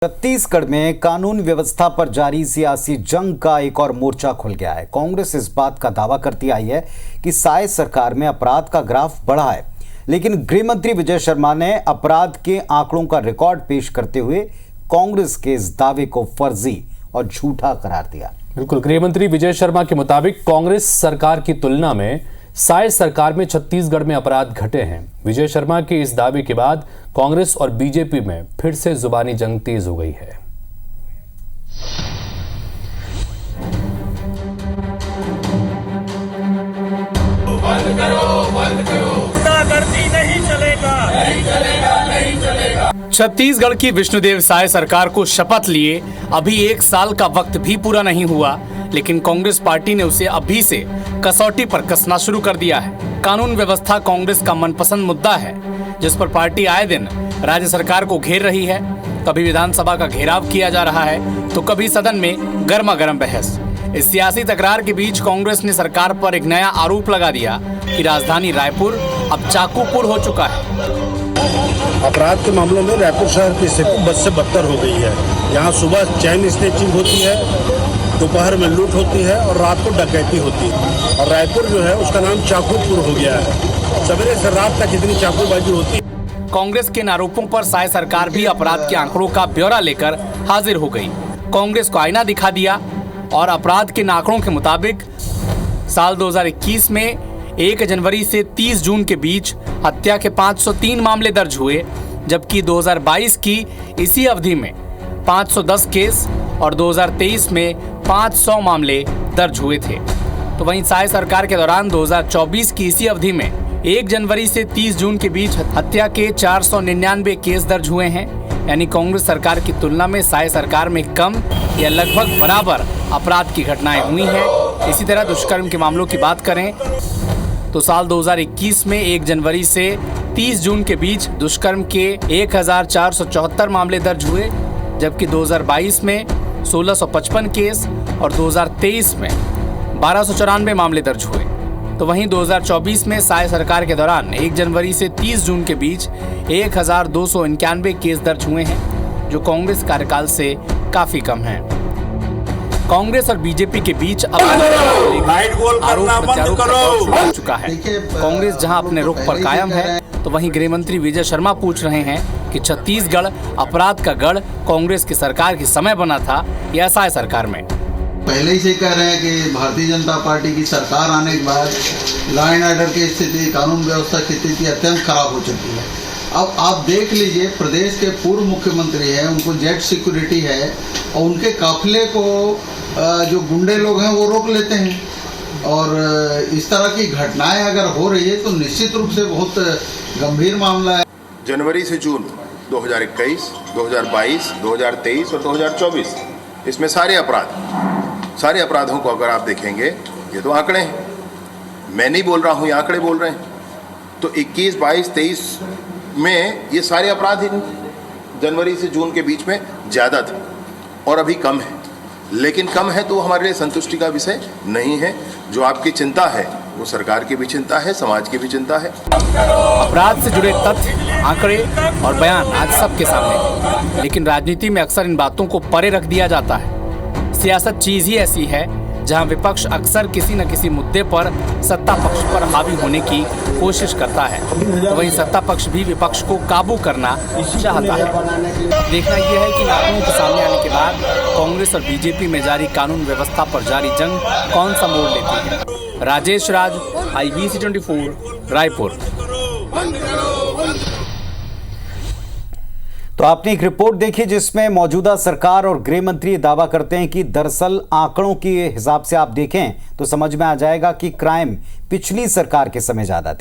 छत्तीसगढ़ में कानून व्यवस्था पर जारी सियासी जंग का एक और मोर्चा खुल गया है। कांग्रेस इस बात का दावा करती आई है कि साय सरकार में अपराध का ग्राफ बढ़ा है, लेकिन गृह मंत्री विजय शर्मा ने अपराध के आंकड़ों का रिकॉर्ड पेश करते हुए कांग्रेस के इस दावे को फर्जी और झूठा करार दिया। बिल्कुल, गृह मंत्री विजय शर्मा के मुताबिक कांग्रेस सरकार की तुलना में साय सरकार में छत्तीसगढ़ में अपराध घटे हैं। विजय शर्मा के इस दावे के बाद कांग्रेस और बीजेपी में फिर से जुबानी जंग तेज हो गई है। बंद करो, गुंडागर्दी नहीं चलेगा। छत्तीसगढ़ की विष्णुदेव साय सरकार को शपथ लिए अभी एक साल का वक्त भी पूरा नहीं हुआ, लेकिन कांग्रेस पार्टी ने उसे अभी से कसौटी पर कसना शुरू कर दिया है। कानून व्यवस्था कांग्रेस का मनपसंद मुद्दा है, जिस पर पार्टी आए दिन राज्य सरकार को घेर रही है। कभी विधानसभा का घेराव किया जा रहा है तो कभी सदन में गर्मा गर्म बहस। इस सियासी तकरार के बीच कांग्रेस ने सरकार पर एक नया आरोप लगा दिया कि राजधानी रायपुर अब चाकूपुर हो चुका है। अपराध के मामलों में रायपुर शहर की स्थिति बद से बदतर हो गई है। यहाँ सुबह चैन स्नैचिंग होती है, दोपहर में लूट होती है और रात को डकैती होती है। और रायपुर जो है उसका नाम चाकूपुर हो गया है। सवेरे से रात तक इतनी चाकूबाजी होती है। कांग्रेस के इन आरोपों पर साय सरकार भी अपराध के आंकड़ों का ब्यौरा लेकर हाजिर हो गई। कांग्रेस को आईना दिखा दिया और अपराध के आंकड़ों के मुताबिक साल 2021 में 1 जनवरी से 30 जून के बीच हत्या के 503 मामले दर्ज हुए, जबकि 2022 की इसी अवधि में 510 केस और 2023 में 500 मामले दर्ज हुए थे। तो वहीं साय सरकार के दौरान 2024 की इसी अवधि में 1 जनवरी से 30 जून के बीच हत्या के 499 केस दर्ज हुए हैं। यानी कांग्रेस सरकार की तुलना में साय सरकार में कम या लगभग बराबर अपराध की घटनाएं हुई हैं। इसी तरह दुष्कर्म के मामलों की बात करें तो साल 2021 में 1 जनवरी से 30 जून के बीच दुष्कर्म के 1474 मामले दर्ज हुए, जबकि 2022 में 1655 केस और 2023 में 1294 मामले दर्ज हुए। तो वहीं 2024 में साय सरकार के दौरान 1 जनवरी से 30 जून के बीच 1291 केस दर्ज हुए हैं, जो कांग्रेस कार्यकाल से काफी कम है। कांग्रेस और बीजेपी के बीच अब आरोप प्रत्यारोप का दौर शुरू हो चुका है। कांग्रेस जहां अपने रुख पर कायम है, तो वहीं गृह मंत्री विजय शर्मा पूछ रहे हैं कि छत्तीसगढ़ अपराध का गढ़ कांग्रेस की सरकार के समय बना था या साय सरकार में। पहले ही से कह रहे हैं कि भारतीय जनता पार्टी की सरकार आने के बाद लॉ एंड ऑर्डर की स्थिति, कानून व्यवस्था की स्थिति अत्यंत खराब हो चुकी है। अब आप देख लीजिए, प्रदेश के पूर्व मुख्यमंत्री हैं, उनको जेट सिक्योरिटी है और उनके काफिले को जो गुंडे लोग हैं वो रोक लेते हैं। और इस तरह की घटनाएं अगर हो रही है तो निश्चित रूप से बहुत गंभीर मामला है। जनवरी से जून 2021, 2022, 2023 और 2024 इसमें सारे अपराधों को अगर आप देखेंगे, ये तो आंकड़े हैं, मैं नहीं बोल रहा हूँ, ये आंकड़े बोल रहे हैं। तो 21, 22, 23 में ये सारे अपराध ही जनवरी से जून के बीच में ज़्यादा थे और अभी कम है। लेकिन कम है तो हमारे लिए संतुष्टि का विषय नहीं है। जो आपकी चिंता है वो सरकार की भी चिंता है, समाज की भी चिंता है। अपराध से जुड़े तथ्य, आंकड़े और बयान आज सबके सामने, लेकिन राजनीति में अक्सर इन बातों को परे रख दिया जाता है। सियासत चीज ही ऐसी है जहां विपक्ष अक्सर किसी न किसी मुद्दे पर सत्ता पक्ष पर हावी होने की कोशिश करता है, तो वहीं सत्ता पक्ष भी विपक्ष को काबू करना चाहता है। देखना यह है कि आंकड़ों के सामने आने के बाद कांग्रेस और बीजेपी में जारी कानून व्यवस्था पर जारी जंग कौन सा मोड़ लेती है। राजेश राज, IBC 24, रायपुर। तो आपने एक रिपोर्ट देखी जिसमें मौजूदा सरकार और गृह मंत्री दावा करते हैं कि दरअसल आंकड़ों के हिसाब से आप देखें तो समझ में आ जाएगा कि क्राइम पिछली सरकार के समय ज्यादा थे।